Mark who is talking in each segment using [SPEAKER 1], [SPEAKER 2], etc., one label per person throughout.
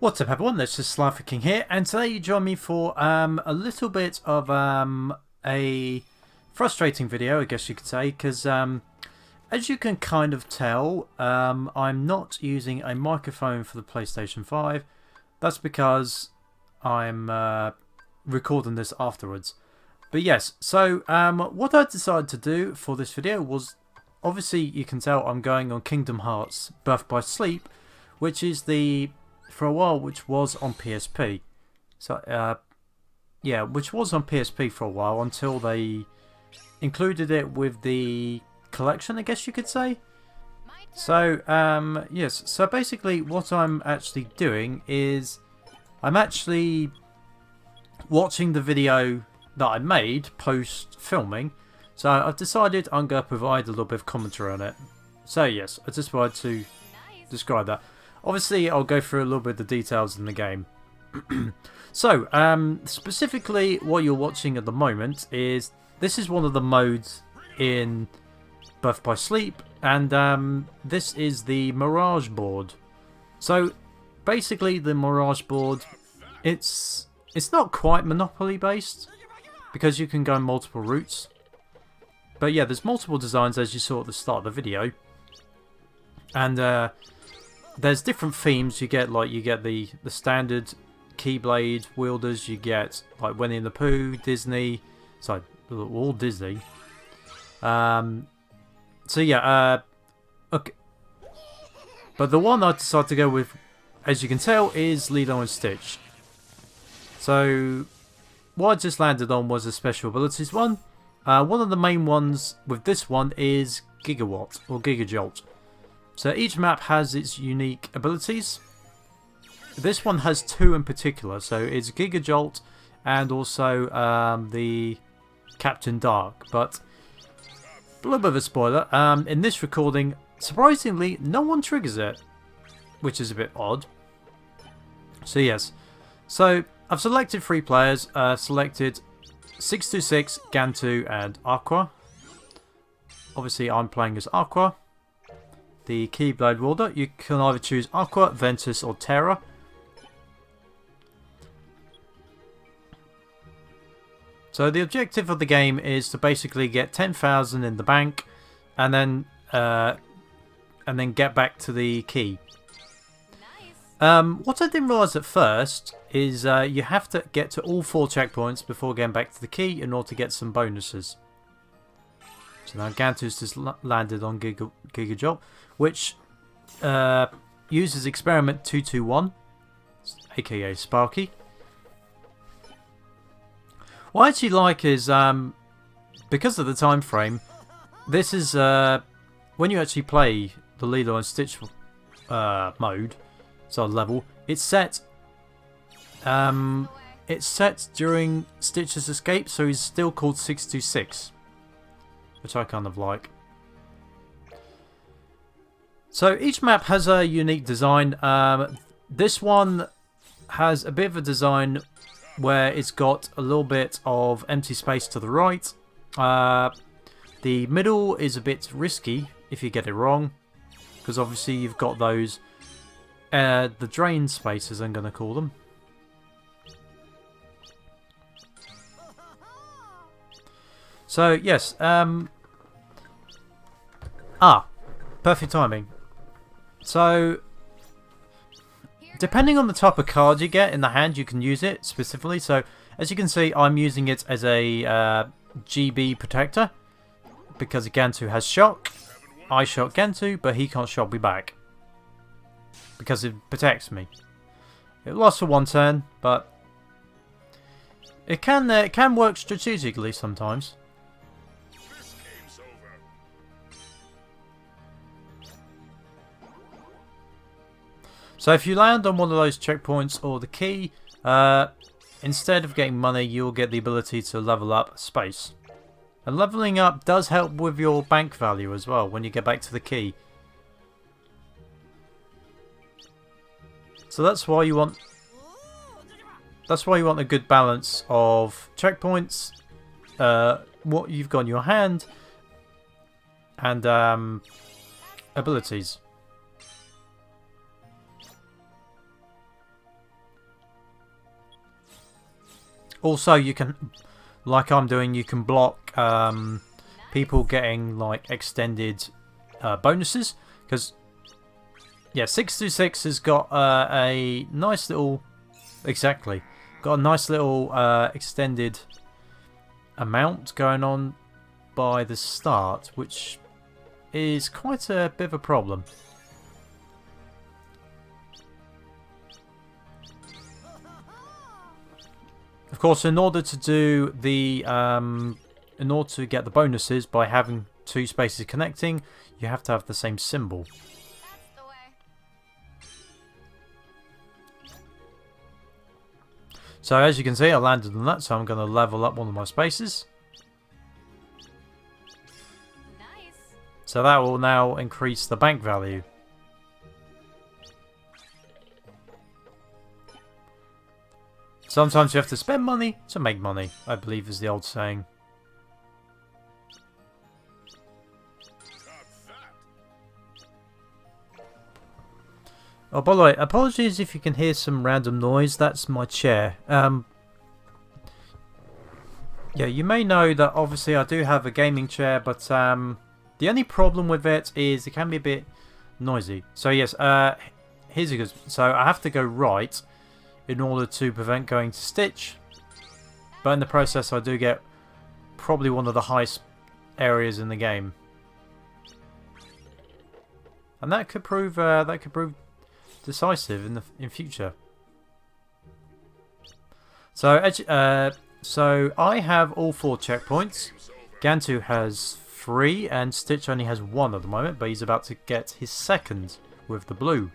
[SPEAKER 1] What's up everyone, this is SliferKing here, and today you join me for a little bit of a frustrating video, I guess you could say, because as you can kind of tell, I'm not using a microphone for the PlayStation 5. That's because I'm recording this afterwards. But yes, so what I decided to do for this video was, obviously you can tell I'm going on Kingdom Hearts Birth by Sleep, which is for a while, which was on PSP. So, yeah, which was on PSP for a while until they included it with the collection, I guess you could say. So, yes, so basically what I'm actually doing is I'm actually watching the video that I made post-filming. So I've decided I'm going to provide a little bit of commentary on it. So yes, I just wanted to describe that. Obviously, I'll go through a little bit of the details in the game. So, specifically what you're watching at the moment is, this is one of the modes in Birth by Sleep, and this is the Mirage Board. So, basically the Mirage Board, it's not quite Monopoly based, because you can go in multiple routes. But yeah, there's multiple designs as you saw at the start of the video. And there's different themes. You get the standard Keyblade wielders. You get like Winnie the Pooh, Disney. Sorry, all Disney. So yeah, okay. But the one I decided to go with, as you can tell, is Lilo and Stitch. So what I just landed on was a special abilities one. One of the main ones with this one is Gigawatt or Gigajolt. So each map has its unique abilities. This one has two in particular. So it's Gigajolt and also the Captain Dark. But a little bit of a spoiler. In this recording, surprisingly, no one triggers it, which is a bit odd. So yes. So I've selected 3 players. Selected 626, Gantu and Aqua. Obviously I'm playing as Aqua. The Keyblade wielder. You can either choose Aqua, Ventus or Terra. So the objective of the game is to basically get 10,000 in the bank and then get back to the key. What I didn't realise at first is you have to get to all 4 checkpoints before getting back to the key in order to get some bonuses. So now Gantu's just landed on Gigajolt, which uses Experiment 221, aka Sparky. What I actually like is, because of the time frame, this is when you actually play the Lilo and Stitch mode, so level, it's set during Stitch's escape, so he's still called 626. Which I kind of like. So each map has a unique design. This one has a bit of a design where it's got a little bit of empty space to the right. The middle is a bit risky if you get it wrong, because obviously you've got those the drain spaces, I'm going to call them. So yes, perfect timing. So depending on the type of card you get in the hand, you can use it specifically. So as you can see, I'm using it as a GB protector because Gantu has shock. I shot Gantu, but he can't shock me back because it protects me. It lasts for 1 turn, but it can work strategically sometimes. So if you land on one of those checkpoints or the key, instead of getting money, you'll get the ability to level up space. And leveling up does help with your bank value as well when you get back to the key. So that's why you want a good balance of checkpoints, what you've got in your hand, and abilities. Also, you can, like I'm doing, you can block people getting like extended bonuses, because yeah, 626 has got a nice little, exactly, got a nice little extended amount going on by the start, which is quite a bit of a problem. Of course, in order to do the in order to get the bonuses by having two spaces connecting, you have to have the same symbol.
[SPEAKER 2] That's the way.
[SPEAKER 1] So as you can see, I landed on that, so I'm going to level up one of my spaces.
[SPEAKER 2] Nice.
[SPEAKER 1] So that will now increase the bank value. Sometimes you have to spend money to make money, I believe is the old saying. Oh, by the way, apologies if you can hear some random noise. That's my chair. Yeah, you may know that obviously I do have a gaming chair, but the only problem with it is it can be a bit noisy. So yes, here's a good. So I have to go right in order to prevent going to Stitch, but in the process I do get probably one of the highest areas in the game, and that could prove decisive in future. So so I have all 4 checkpoints. Gantu has 3 and Stitch only has 1 at the moment, but he's about to get his second with the blue.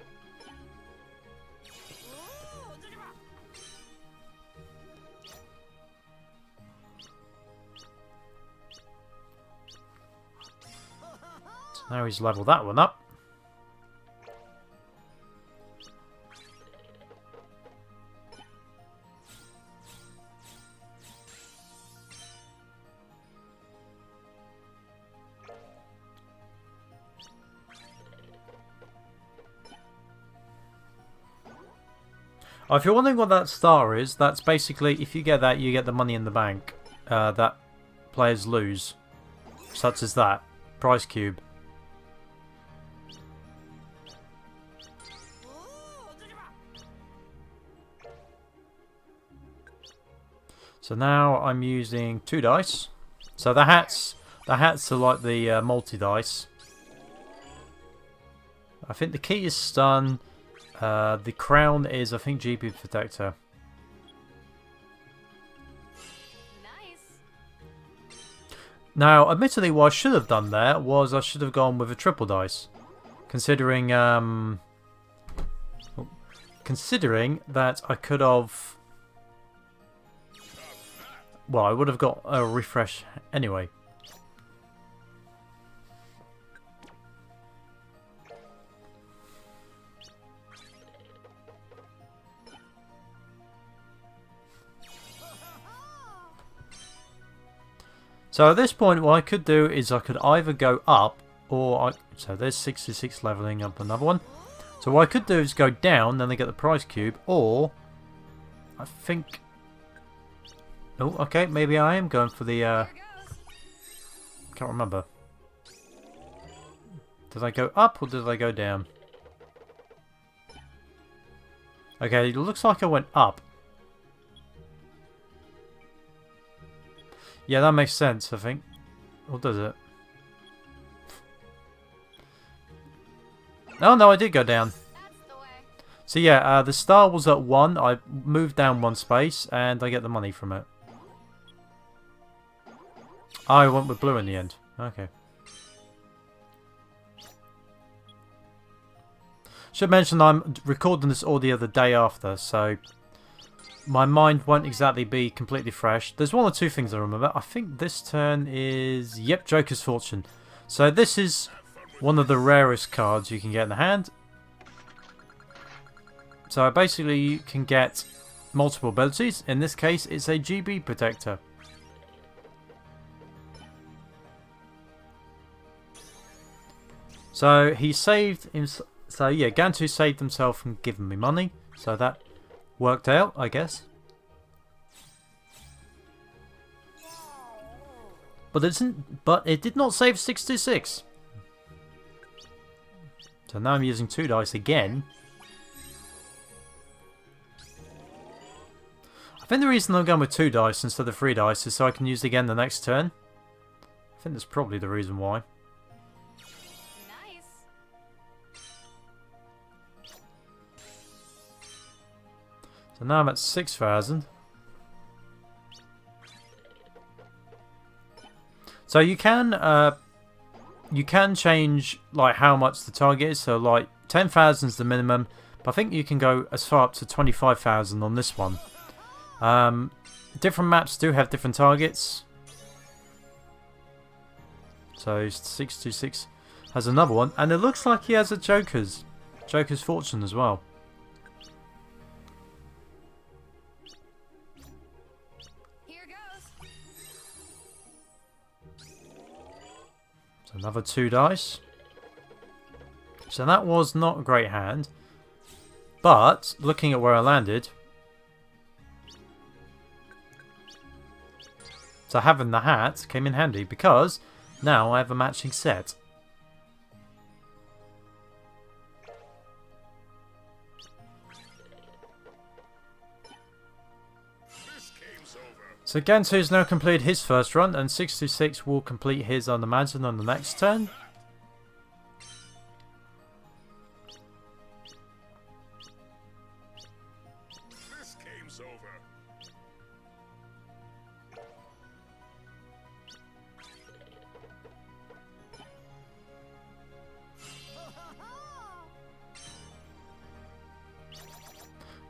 [SPEAKER 1] So now he's leveled that one up. Oh, if you're wondering what that star is, that's basically, if you get that, you get the money in the bank that players lose. Such as that. Prize cube. So now I'm using 2 dice. So the hats are like the multi-dice. I think the key is stun. The crown is, I think, GB Protector.
[SPEAKER 2] Nice.
[SPEAKER 1] Now, admittedly, what I should have done there was I should have gone with a triple dice, considering that I could have. Well, I would have got a refresh anyway. So at this point, what I could do is I could either go up, or so there's 66 leveling up another one. So what I could do is go down, then I get the prize cube, or I think. Oh, okay, maybe I am going for the. Can't remember. Did I go up or did I go down? Okay, it looks like I went up. Yeah, that makes sense, I think. Or does it? Oh, no, I did go down. So yeah, the star was at 1. I moved down 1 space, and I get the money from it. I went with blue in the end. Okay. Should mention I'm recording this audio the day after, so my mind won't exactly be completely fresh. There's 1 or 2 things I remember. I think this turn is... Yep, Joker's Fortune. So this is one of the rarest cards you can get in the hand. So basically you can get multiple abilities. In this case, it's a GB Protector. So he saved him. So yeah, Gantu saved himself from giving me money. So that worked out, I guess. But it did not save 626. So now I'm using 2 dice again. I think the reason I'm going with 2 dice instead of 3 dice is so I can use it again the next turn. I think that's probably the reason why.
[SPEAKER 2] Nice.
[SPEAKER 1] So now I'm at 6,000. So you can change like how much the target is. So like 10,000 is the minimum, but I think you can go as far up to 25,000 on this one. Different maps do have different targets. So 626 has another one, and it looks like he has a Joker's Fortune as well.
[SPEAKER 2] Here goes.
[SPEAKER 1] So another 2 dice. So that was not a great hand, but looking at where I landed, so having the hat came in handy because now I have a matching set. So Gantu's now completed his first run, and 626 will complete his on the Imagine on the next turn.
[SPEAKER 3] This game's over.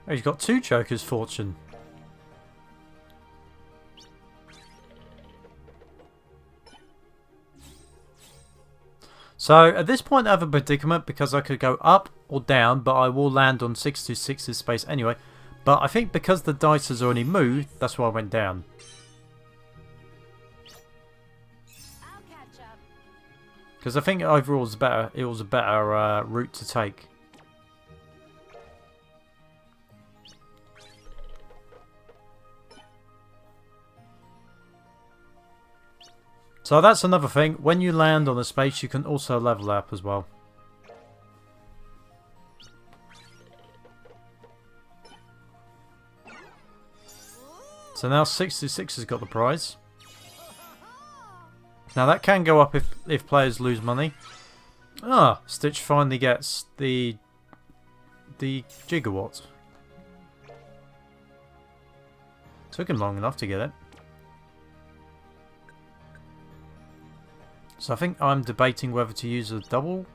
[SPEAKER 1] Oh, he's got 2 Joker's Fortune. So at this point I have a predicament because I could go up or down, but I will land on 626's space anyway. But I think because the dice has already moved, that's why I went down.
[SPEAKER 2] I'll catch up.
[SPEAKER 1] Because I think overall it was a better route to take. So that's another thing. When you land on a space, you can also level up as well. So now 66 has got the prize. Now that can go up if players lose money. Ah, Stitch finally gets the gigawatt. Took him long enough to get it. So I think I'm debating whether to use a double.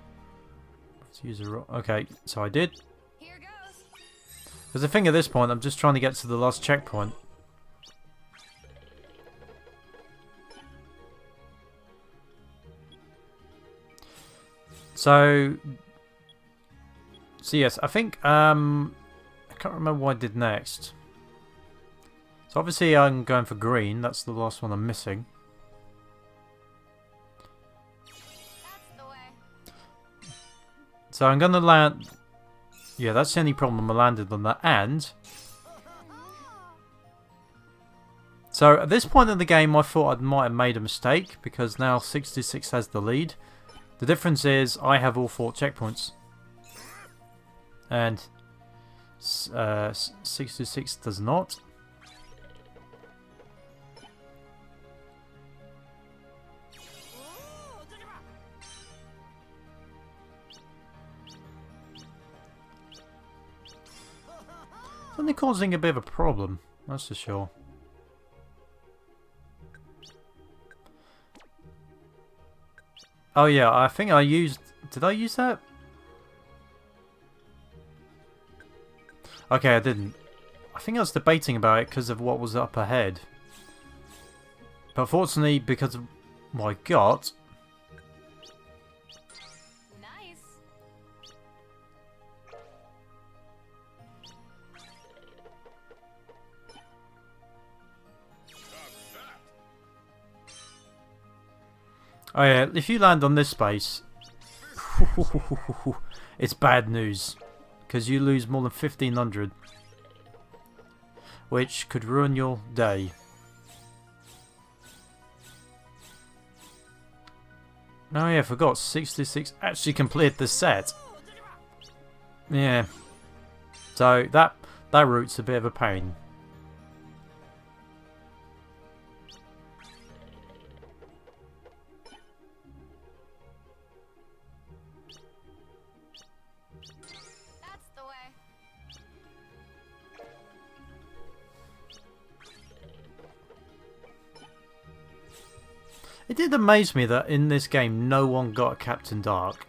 [SPEAKER 1] Okay, so I did.
[SPEAKER 2] Here goes.
[SPEAKER 1] Because the thing at this point, I'm just trying to get to the last checkpoint. So yes, I think I can't remember what I did next. So obviously I'm going for green. That's the last one I'm missing.
[SPEAKER 2] That's the way.
[SPEAKER 1] So I'm going to land... Yeah, that's the only problem. I landed on that. And... So at this point in the game, I thought I might have made a mistake because now 66 has the lead. The difference is I have all 4 checkpoints. And 66 does not. It's only causing a bit of a problem, that's for sure. Oh yeah, I think I used... Did I use that? Okay, I didn't. I think I was debating about it because of what was up ahead. But fortunately, because of what I got...
[SPEAKER 2] Nice.
[SPEAKER 1] Oh yeah, if you land on this space... it's bad news. Because you lose more than 1,500. Which could ruin your day. Oh yeah, I forgot. 66 actually completed the set. Yeah. So that route's a bit of a pain.
[SPEAKER 2] That's the way.
[SPEAKER 1] It did amaze me that in this game no one got Captain Dark.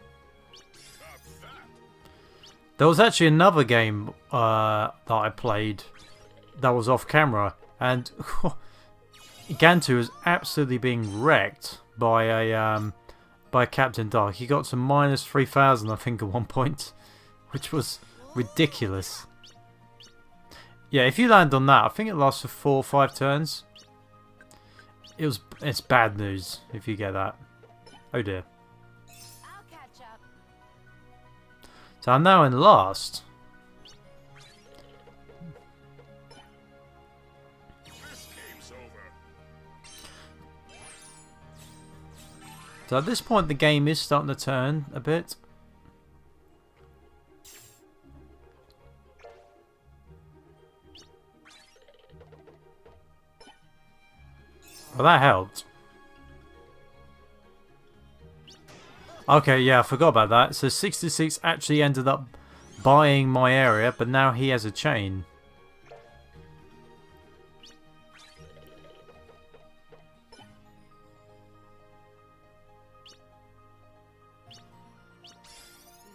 [SPEAKER 1] There was actually another game that I played that was off camera, and Gantu was absolutely being wrecked by Captain Dark. He got to minus 3,000, I think, at one point, which was ridiculous. Yeah, if you land on that, I think it lasts for 4 or 5 turns. It's bad news if you get that. Oh dear.
[SPEAKER 2] I'll catch up.
[SPEAKER 1] So I'm now in last.
[SPEAKER 3] This game's over.
[SPEAKER 1] So at this point the game is starting to turn a bit. Well, that helped. Okay, yeah, I forgot about that. So 66 actually ended up buying my area, but now he has a chain.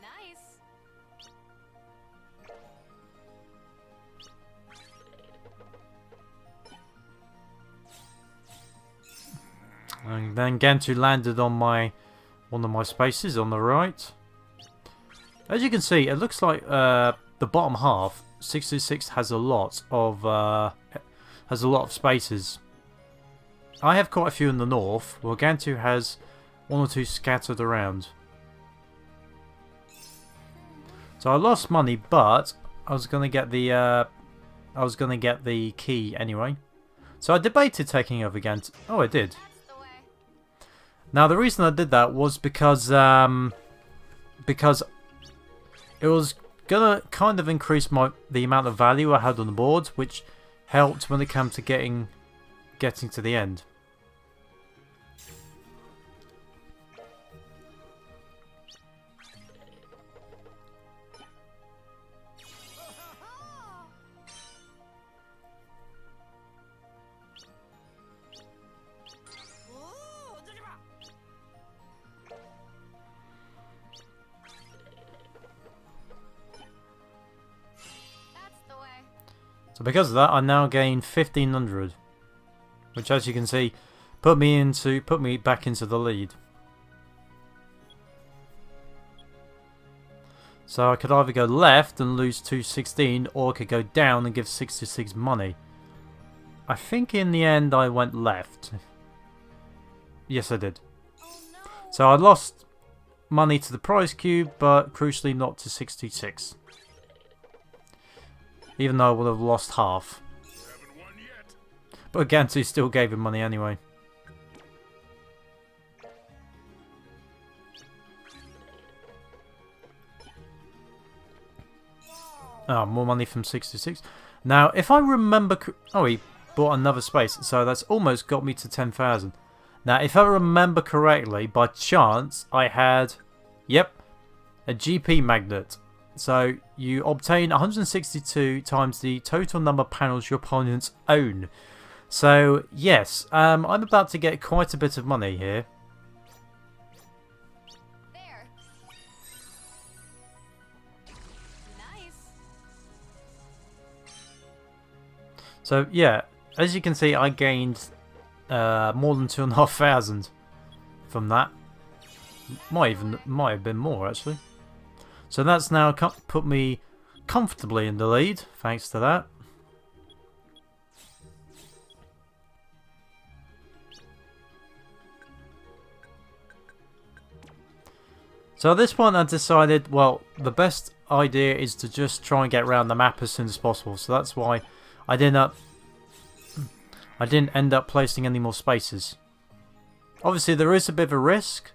[SPEAKER 2] Nice.
[SPEAKER 1] And then Gantu landed on one of my spaces on the right. As you can see, it looks like the bottom half, 66 has a lot of spaces. I have quite a few in the north, while Gantu has 1 or 2 scattered around. So I lost money, but I was gonna get the key anyway. So I debated taking over Gantu. Oh, I did.
[SPEAKER 2] That's the way.
[SPEAKER 1] Now the reason I did that was because it was gonna kind of increase the amount of value I had on the board, which helped when it came to getting to the end.
[SPEAKER 2] That's the way.
[SPEAKER 1] So because of that, I now gain 1,500, which, as you can see, put me back into the lead. So I could either go left and lose 216, or I could go down and give 66 money. I think in the end I went left. Yes, I did.
[SPEAKER 2] Oh no.
[SPEAKER 1] So I lost money to the prize cube, but crucially not to 66. Even though I would have lost half.
[SPEAKER 3] Haven't won yet.
[SPEAKER 1] But Gantu still gave him money anyway. Oh, more money from 66. Now, if I remember... Oh, he bought another space. So that's almost got me to 10,000. Now, if I remember correctly, by chance, I had... Yep. A GP magnet. So, you obtain 162 times the total number of panels your opponents own. So, yes. I'm about to get quite a bit of money here.
[SPEAKER 2] There. Nice.
[SPEAKER 1] So, yeah. As you can see, I gained more than 2,500 from that. Might have been more, actually. So that's now put me comfortably in the lead, thanks to that. So at this point I decided, well, the best idea is to just try and get around the map as soon as possible. So that's why I didn't end up placing any more spaces. Obviously there is a bit of a risk.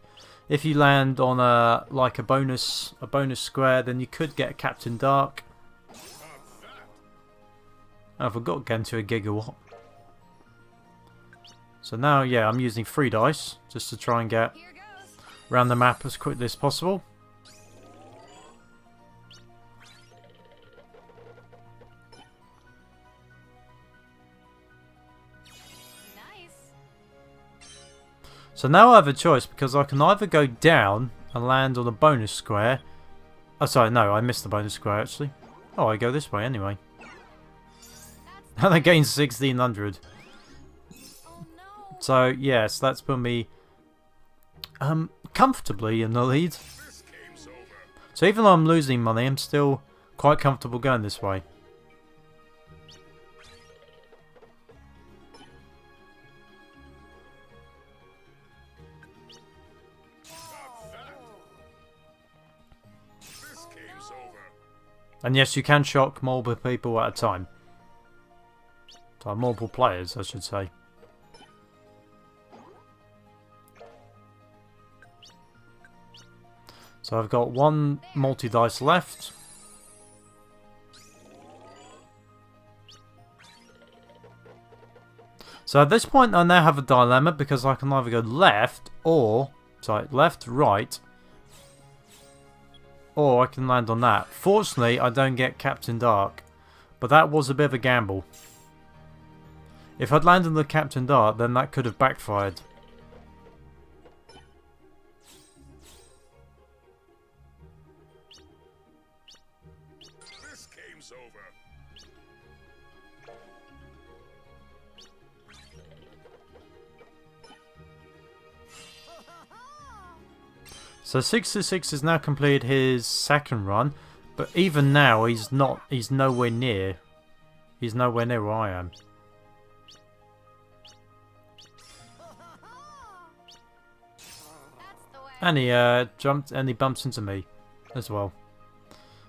[SPEAKER 1] if you land on a bonus square, then you could get a Captain Dark. I forgot to get into a gigawatt. So now, yeah, I'm using 3 dice just to try and get
[SPEAKER 2] Here goes.
[SPEAKER 1] around the map as quickly as possible.
[SPEAKER 2] Nice.
[SPEAKER 1] So now I have a choice because I can either go down and land on a bonus square. Oh, sorry, no, I missed the bonus square actually. Oh, I go this way anyway. And I gain 1600.
[SPEAKER 2] Oh no.
[SPEAKER 1] So, yes, that's put me comfortably in the lead.
[SPEAKER 3] This game's over.
[SPEAKER 1] So even though I'm losing money, I'm still quite comfortable going this way.
[SPEAKER 3] This game's over.
[SPEAKER 1] And yes, you can shock multiple people at a time. So multiple players, I should say. So I've got 1 multi-dice left. So at this point I now have a dilemma because I can either go left or... Sorry, left, right. Or I can land on that. Fortunately, I don't get Captain Dark. But that was a bit of a gamble. If I'd landed on the Captain Dark, then that could have backfired.
[SPEAKER 3] This game's over.
[SPEAKER 1] So 66 has now completed his second run, but even now he's nowhere near. He's nowhere near where I am.
[SPEAKER 2] That's the way.
[SPEAKER 1] And he jumped and he bumps into me as well.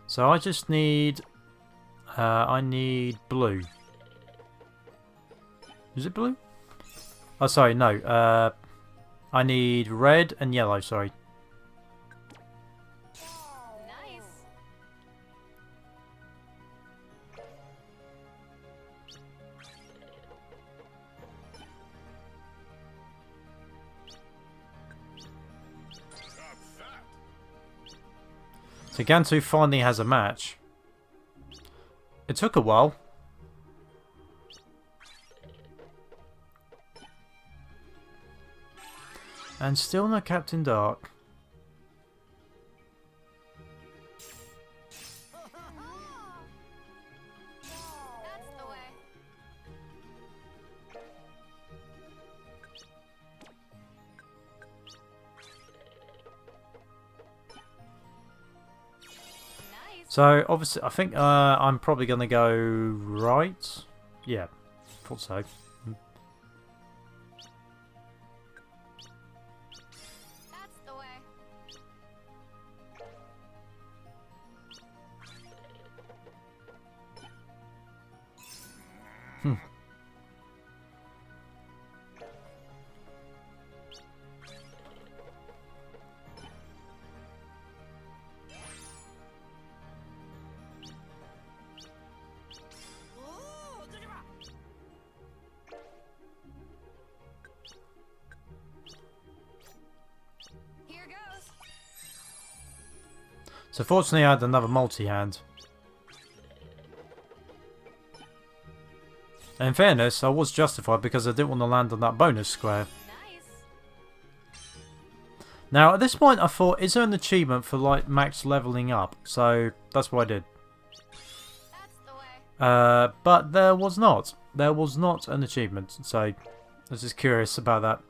[SPEAKER 1] So I just need I need blue. Is it blue? Oh sorry, no. I need red and yellow, sorry.
[SPEAKER 2] Nice.
[SPEAKER 3] Stop that.
[SPEAKER 1] So Gantu finally has a match. It took a while. And still no Captain Dark.
[SPEAKER 2] That's the way. Nice.
[SPEAKER 1] So obviously I think I'm probably gonna go right. Yeah, thought so.
[SPEAKER 2] That's the way. Here goes.
[SPEAKER 1] So fortunately I had another multi-hand. And in fairness, I was justified because I didn't want to land on that bonus square.
[SPEAKER 2] Nice.
[SPEAKER 1] Now at this point I thought, is there an achievement for like max leveling up? So that's what I did.
[SPEAKER 2] That's the way.
[SPEAKER 1] But there was not. There was not an achievement. So I was just curious about that.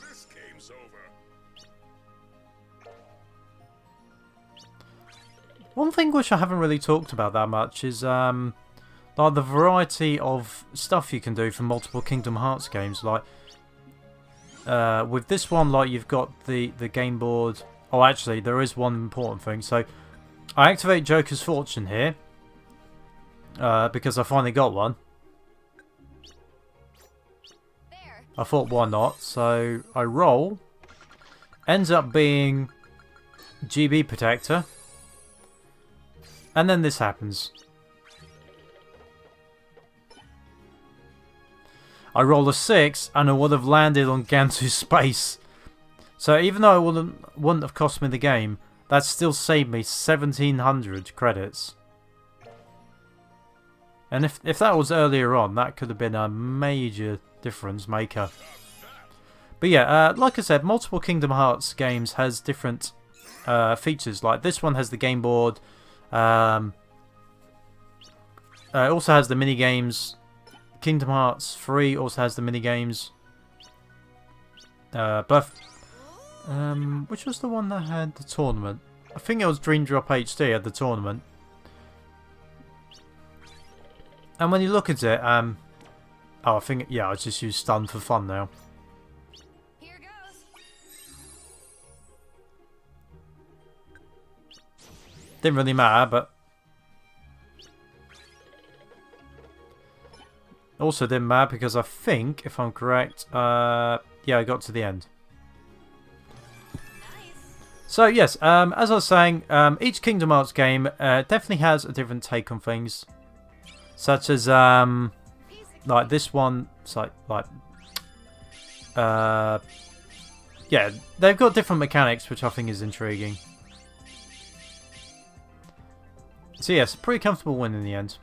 [SPEAKER 3] This game's over.
[SPEAKER 1] One thing which I haven't really talked about that much is like the variety of stuff you can do for multiple Kingdom Hearts games. Like with this one, like you've got the game board. Oh, actually, there is one important thing. So I activate Joker's Fortune here because I finally got one. I thought, why not? So I roll. Ends up being GB Protector. And then this happens. I roll a 6 and I would have landed on Gantu's space. So even though it wouldn't have cost me the game, that still saved me 1700 credits. And if that was earlier on, that could have been a major difference maker. But yeah, like I said, multiple Kingdom Hearts games has different features. Like this one has the game board. It also has the mini games. Kingdom Hearts 3 also has the mini games. Which was the one that had the tournament? I think it was Dream Drop HD had the tournament. And when you look at it, oh, I think, yeah, I just use stun for fun now.
[SPEAKER 2] Here goes.
[SPEAKER 1] Didn't really matter, but also didn't matter because I think, if I'm correct, yeah, I got to the end. So yes, as I was saying, each Kingdom Hearts game definitely has a different take on things, such as like this one. It's like yeah, they've got different mechanics, which I think is intriguing. So yes, pretty comfortable win in the end.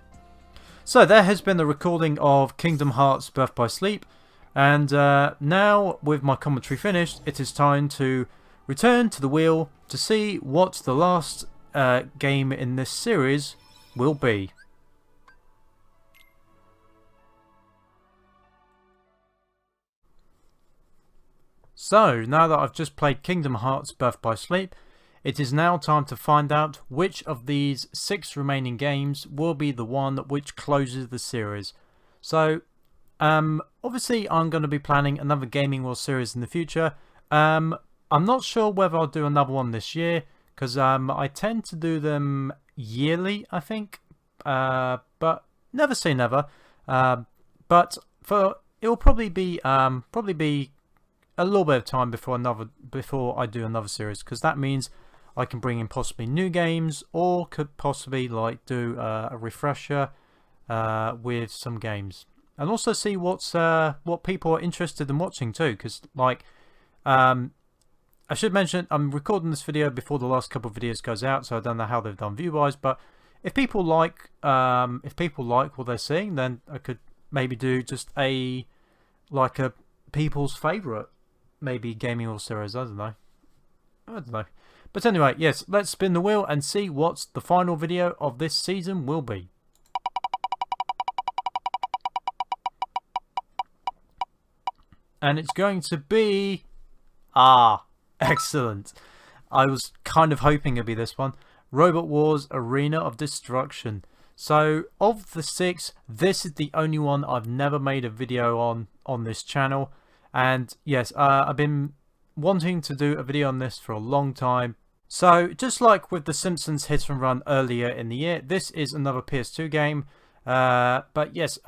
[SPEAKER 1] So there has been the recording of Kingdom Hearts Birth by Sleep, and now with my commentary finished, it is time to return to the wheel to see what the last game in this series will be. So, now that I've just played Kingdom Hearts Birth by Sleep, it is now time to find out which of these 6 remaining games will be the one which closes the series. So, obviously I'm going to be planning another Gaming World series in the future. I'm not sure whether I'll do another one this year, because I tend to do them yearly, I think. But never say never. But it will probably be a little bit of time before I do another series, because that means I can bring in possibly new games, or could possibly like do a refresher with some games, and also see what people are interested in watching too. Because like I should mention, I'm recording this video before the last couple of videos goes out, so I don't know how they've done view-wise. But if people like what they're seeing, then I could maybe do just a people's favourite, maybe Gaming All series. I don't know. But anyway, yes, let's spin the wheel and see what the final video of this season will be. And it's going to be... excellent. I was kind of hoping it'd be this one. Robot Wars Arena of Destruction. So, of the 6, this is the only one I've never made a video on this channel. And yes, I've been wanting to do a video on this for a long time. So, just like with The Simpsons Hit and Run earlier in the year, this is another PS2 game. But yes,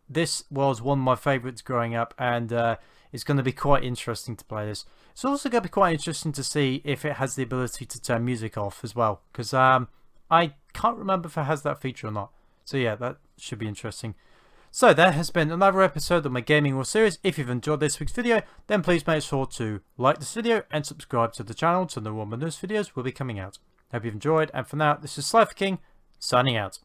[SPEAKER 1] this was one of my favourites growing up, and it's going to be quite interesting to play this. It's also going to be quite interesting to see if it has the ability to turn music off as well, because I can't remember if it has that feature or not. So yeah, that should be interesting. So there has been another episode of my Gaming World series. If you've enjoyed this week's video, then please make sure to like this video and subscribe to the channel to know when my newest videos will be coming out. Hope you've enjoyed, and for now, this is SliferKing, signing out.